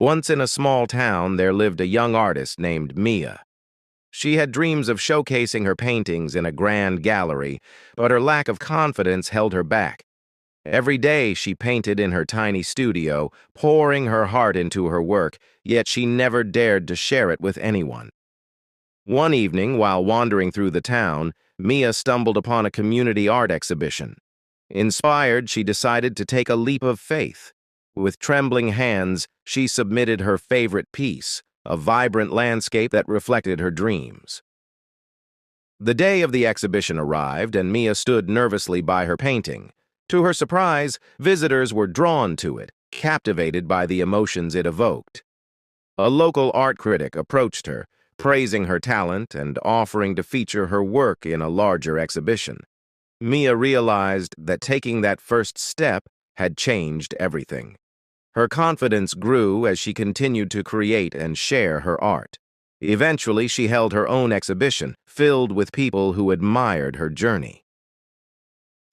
Once in a small town, there lived a young artist named Mia. She had dreams of showcasing her paintings in a grand gallery, but her lack of confidence held her back. Every day she painted in her tiny studio, pouring her heart into her work, yet she never dared to share it with anyone. One evening, while wandering through the town, Mia stumbled upon a community art exhibition. Inspired, she decided to take a leap of faith. With trembling hands, she submitted her favorite piece, a vibrant landscape that reflected her dreams. The day of the exhibition arrived, and Mia stood nervously by her painting. To her surprise, visitors were drawn to it, captivated by the emotions it evoked. A local art critic approached her, praising her talent and offering to feature her work in a larger exhibition. Mia realized that taking that first step had changed everything. Her confidence grew as she continued to create and share her art. Eventually, she held her own exhibition, filled with people who admired her journey.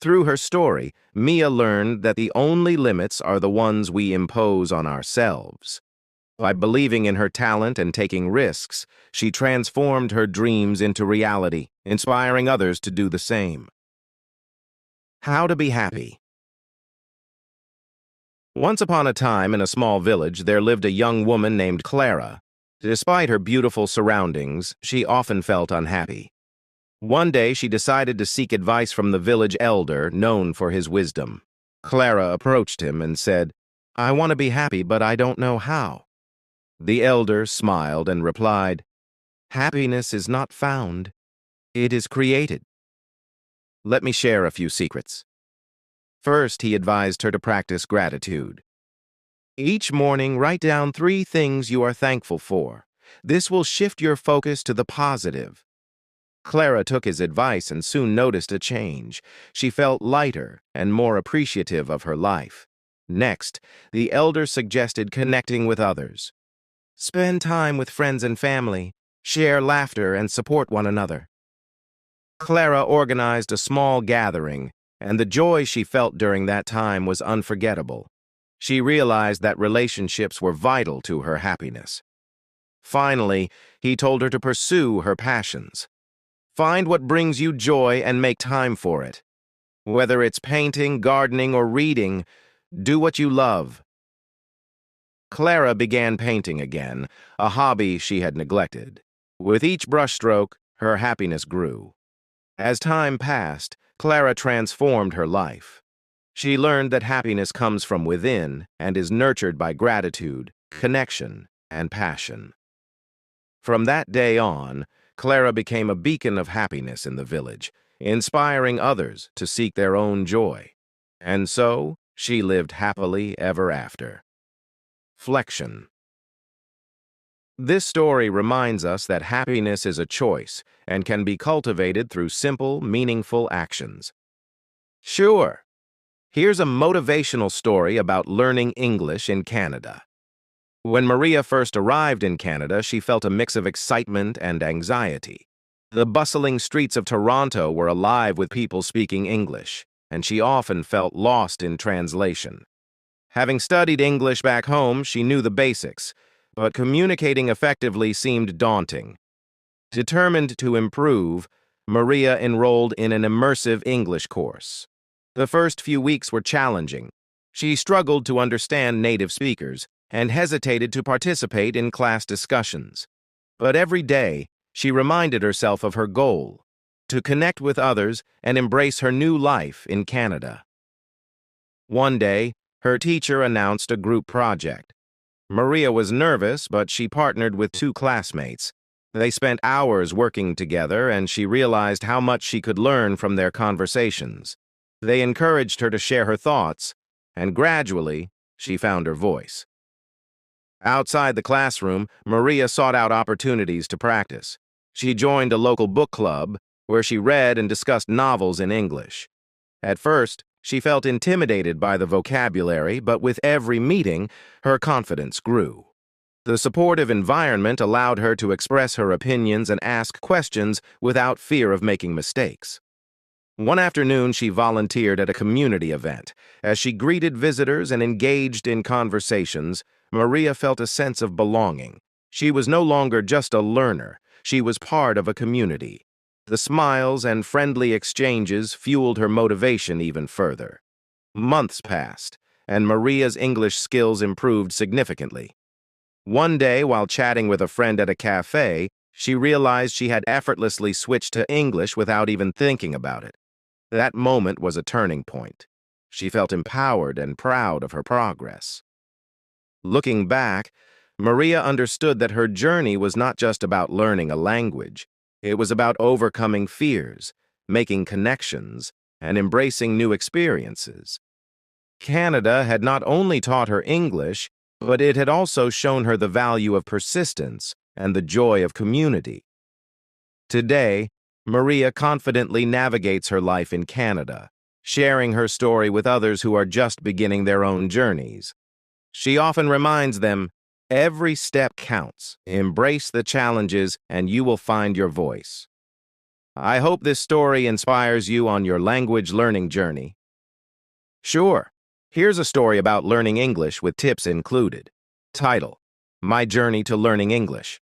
Through her story, Mia learned that the only limits are the ones we impose on ourselves. By believing in her talent and taking risks, she transformed her dreams into reality, inspiring others to do the same. How to be happy. Once upon a time, in a small village, there lived a young woman named Clara. Despite her beautiful surroundings, she often felt unhappy. One day, she decided to seek advice from the village elder, known for his wisdom. Clara approached him and said, "I want to be happy, but I don't know how." The elder smiled and replied, "Happiness is not found. It is created." Let me share a few secrets. First, he advised her to practice gratitude. Each morning, write down 3 things you are thankful for. This will shift your focus to the positive. Clara took his advice and soon noticed a change. She felt lighter and more appreciative of her life. Next, the elder suggested connecting with others. Spend time with friends and family, share laughter, and support one another. Clara organized a small gathering, and the joy she felt during that time was unforgettable. She realized that relationships were vital to her happiness. Finally, he told her to pursue her passions. Find what brings you joy and make time for it. Whether it's painting, gardening, or reading, do what you love. Clara began painting again, a hobby she had neglected. With each brushstroke, her happiness grew. As time passed, Clara transformed her life. She learned that happiness comes from within and is nurtured by gratitude, connection, and passion. From that day on, Clara became a beacon of happiness in the village, inspiring others to seek their own joy. And so, she lived happily ever after. Flexion. This story reminds us that happiness is a choice and can be cultivated through simple, meaningful actions. Sure. Here's a motivational story about learning English in Canada. When Maria first arrived in Canada, she felt a mix of excitement and anxiety. The bustling streets of Toronto were alive with people speaking English, and she often felt lost in translation. Having studied English back home, she knew the basics, but communicating effectively seemed daunting. Determined to improve, Maria enrolled in an immersive English course. The first few weeks were challenging. She struggled to understand native speakers and hesitated to participate in class discussions. But every day, she reminded herself of her goal, to connect with others and embrace her new life in Canada. One day, her teacher announced a group project. Maria was nervous, but she partnered with 2 classmates. They spent hours working together, and she realized how much she could learn from their conversations. They encouraged her to share her thoughts, and gradually, she found her voice. Outside the classroom, Maria sought out opportunities to practice. She joined a local book club, where she read and discussed novels in English. At first, she felt intimidated by the vocabulary, but with every meeting, her confidence grew. The supportive environment allowed her to express her opinions and ask questions without fear of making mistakes. One afternoon, she volunteered at a community event. As she greeted visitors and engaged in conversations, Maria felt a sense of belonging. She was no longer just a learner, she was part of a community. The smiles and friendly exchanges fueled her motivation even further. Months passed, and Maria's English skills improved significantly. One day, while chatting with a friend at a cafe, she realized she had effortlessly switched to English without even thinking about it. That moment was a turning point. She felt empowered and proud of her progress. Looking back, Maria understood that her journey was not just about learning a language. It was about overcoming fears, making connections, and embracing new experiences. Canada had not only taught her English, but it had also shown her the value of persistence and the joy of community. Today, Maria confidently navigates her life in Canada, sharing her story with others who are just beginning their own journeys. She often reminds them, every step counts. Embrace the challenges and you will find your voice. I hope this story inspires you on your language learning journey. Sure, here's a story about learning English with tips included. Title: My Journey to Learning English.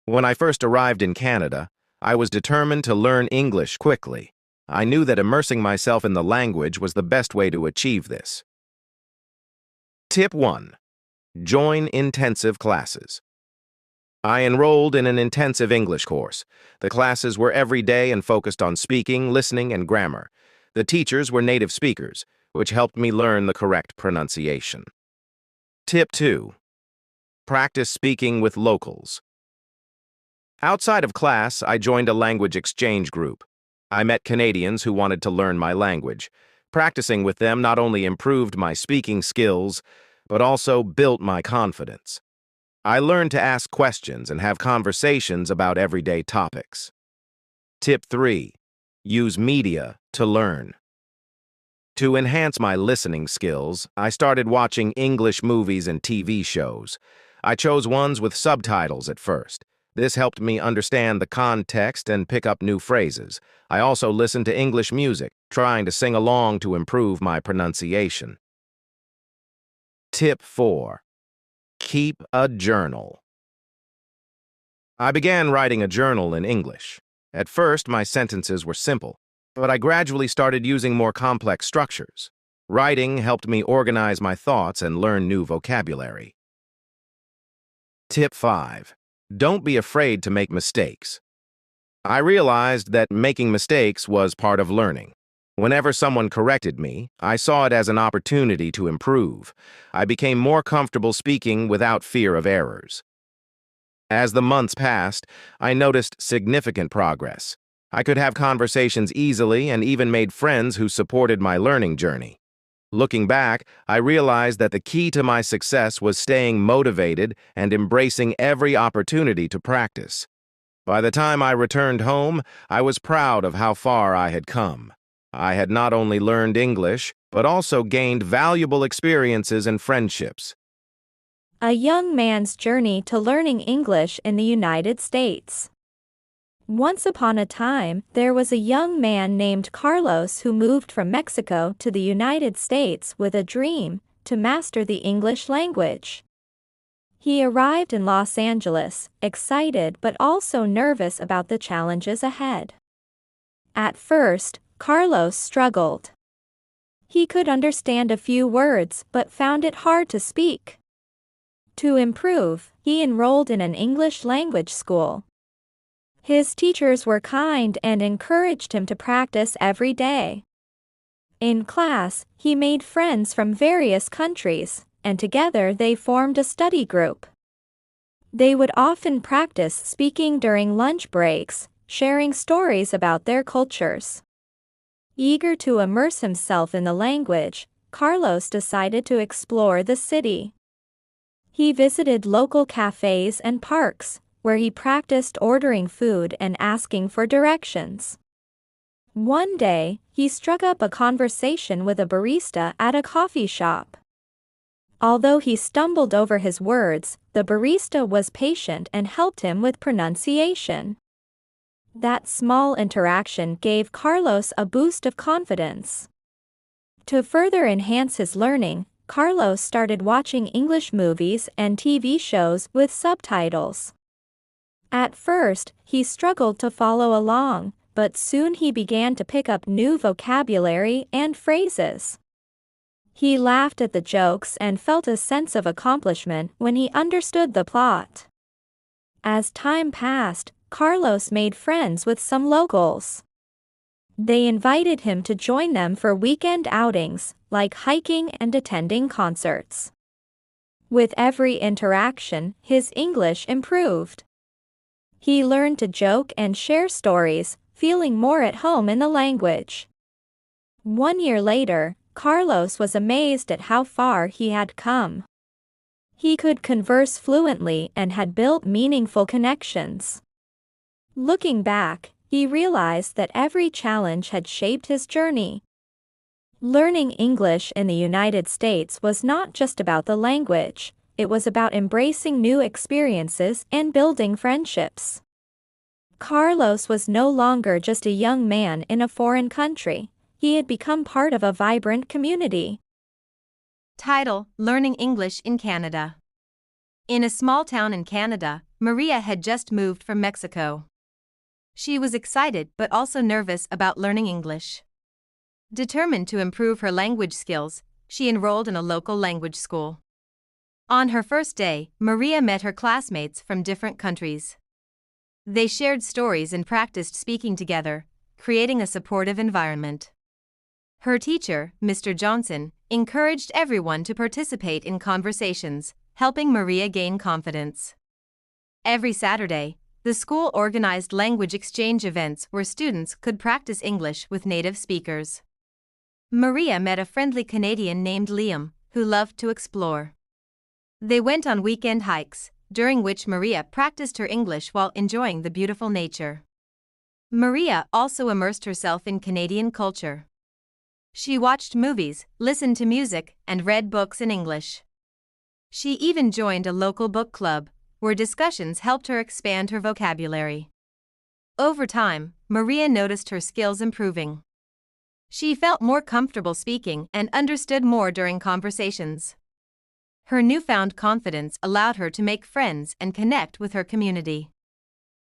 When I first arrived in Canada, I was determined to learn English quickly. I knew that immersing myself in the language was the best way to achieve this. Tip 1. Join intensive classes. I enrolled in an intensive English course. The classes were every day and focused on speaking, listening, and grammar. The teachers were native speakers, which helped me learn the correct pronunciation. Tip 2. Practice speaking with locals. Outside of class, I joined a language exchange group. I met Canadians who wanted to learn my language. Practicing with them not only improved my speaking skills, but also built my confidence. I learned to ask questions and have conversations about everyday topics. Tip 3. Use media to learn. To enhance my listening skills, I started watching English movies and TV shows. I chose ones with subtitles at first. This helped me understand the context and pick up new phrases. I also listened to English music, trying to sing along to improve my pronunciation. Tip 4. Keep a journal. I began writing a journal in English. At first, my sentences were simple, but I gradually started using more complex structures. Writing helped me organize my thoughts and learn new vocabulary. Tip 5. Don't be afraid to make mistakes. I realized that making mistakes was part of learning. Whenever someone corrected me, I saw it as an opportunity to improve. I became more comfortable speaking without fear of errors. As the months passed, I noticed significant progress. I could have conversations easily and even made friends who supported my learning journey. Looking back, I realized that the key to my success was staying motivated and embracing every opportunity to practice. By the time I returned home, I was proud of how far I had come. I had not only learned English, but also gained valuable experiences and friendships. A young man's journey to learning English in the United States. Once upon a time, there was a young man named Carlos who moved from Mexico to the United States with a dream to master the English language. He arrived in Los Angeles, excited but also nervous about the challenges ahead. At first, Carlos struggled. He could understand a few words but found it hard to speak. To improve, he enrolled in an English language school. His teachers were kind and encouraged him to practice every day. In class, he made friends from various countries, and together they formed a study group. They would often practice speaking during lunch breaks, sharing stories about their cultures. Eager to immerse himself in the language, Carlos decided to explore the city. He visited local cafes and parks, where he practiced ordering food and asking for directions. One day, he struck up a conversation with a barista at a coffee shop. Although he stumbled over his words, the barista was patient and helped him with pronunciation. That small interaction gave Carlos a boost of confidence. To further enhance his learning, Carlos started watching English movies and TV shows with subtitles. At first, he struggled to follow along, but soon he began to pick up new vocabulary and phrases. He laughed at the jokes and felt a sense of accomplishment when he understood the plot. As time passed, Carlos made friends with some locals. They invited him to join them for weekend outings, like hiking and attending concerts. With every interaction, his English improved. He learned to joke and share stories, feeling more at home in the language. 1 year later, Carlos was amazed at how far he had come. He could converse fluently and had built meaningful connections. Looking back, he realized that every challenge had shaped his journey. Learning English in the United States was not just about the language, it was about embracing new experiences and building friendships. Carlos was no longer just a young man in a foreign country, he had become part of a vibrant community. Title: Learning English in Canada. In a small town in Canada, Maria had just moved from Mexico. She was excited but also nervous about learning English. Determined to improve her language skills, she enrolled in a local language school. On her first day, Maria met her classmates from different countries. They shared stories and practiced speaking together, creating a supportive environment. Her teacher, Mr. Johnson, encouraged everyone to participate in conversations, helping Maria gain confidence. Every Saturday, the school organized language exchange events where students could practice English with native speakers. Maria met a friendly Canadian named Liam, who loved to explore. They went on weekend hikes, during which Maria practiced her English while enjoying the beautiful nature. Maria also immersed herself in Canadian culture. She watched movies, listened to music, and read books in English. She even joined a local book club, where discussions helped her expand her vocabulary. Over time, Maria noticed her skills improving. She felt more comfortable speaking and understood more during conversations. Her newfound confidence allowed her to make friends and connect with her community.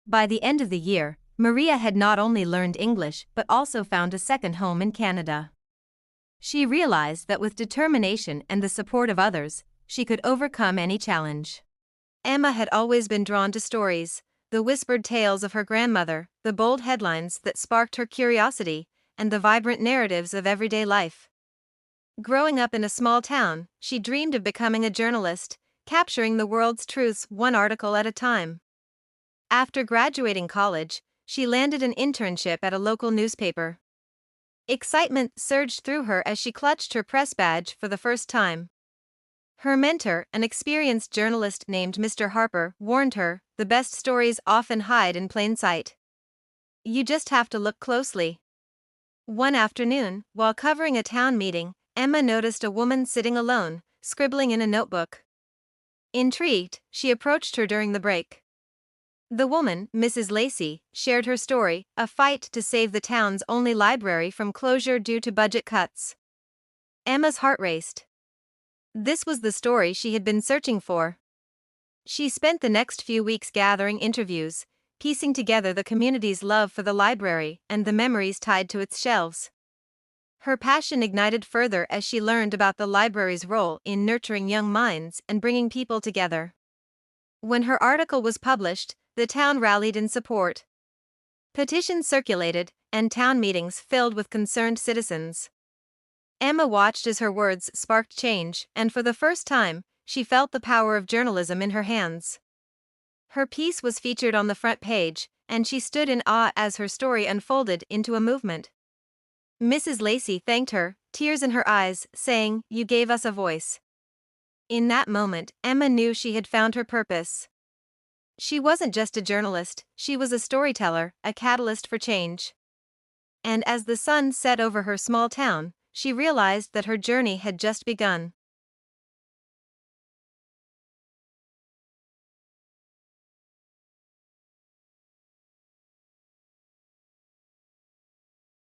By the end of the year, Maria had not only learned English but also found a second home in Canada. She realized that with determination and the support of others, she could overcome any challenge. Emma had always been drawn to stories, the whispered tales of her grandmother, the bold headlines that sparked her curiosity, and the vibrant narratives of everyday life. Growing up in a small town, she dreamed of becoming a journalist, capturing the world's truths one article at a time. After graduating college, she landed an internship at a local newspaper. Excitement surged through her as she clutched her press badge for the first time. Her mentor, an experienced journalist named Mr. Harper, warned her, "The best stories often hide in plain sight. You just have to look closely." One afternoon, while covering a town meeting, Emma noticed a woman sitting alone, scribbling in a notebook. Intrigued, she approached her during the break. The woman, Mrs. Lacey, shared her story, a fight to save the town's only library from closure due to budget cuts. Emma's heart raced. This was the story she had been searching for. She spent the next few weeks gathering interviews, piecing together the community's love for the library and the memories tied to its shelves. Her passion ignited further as she learned about the library's role in nurturing young minds and bringing people together. When her article was published, the town rallied in support. Petitions circulated, and town meetings filled with concerned citizens. Emma watched as her words sparked change, and for the first time, she felt the power of journalism in her hands. Her piece was featured on the front page, and she stood in awe as her story unfolded into a movement. Mrs. Lacey thanked her, tears in her eyes, saying, "You gave us a voice." In that moment, Emma knew she had found her purpose. She wasn't just a journalist, she was a storyteller, a catalyst for change. And as the sun set over her small town, she realized that her journey had just begun.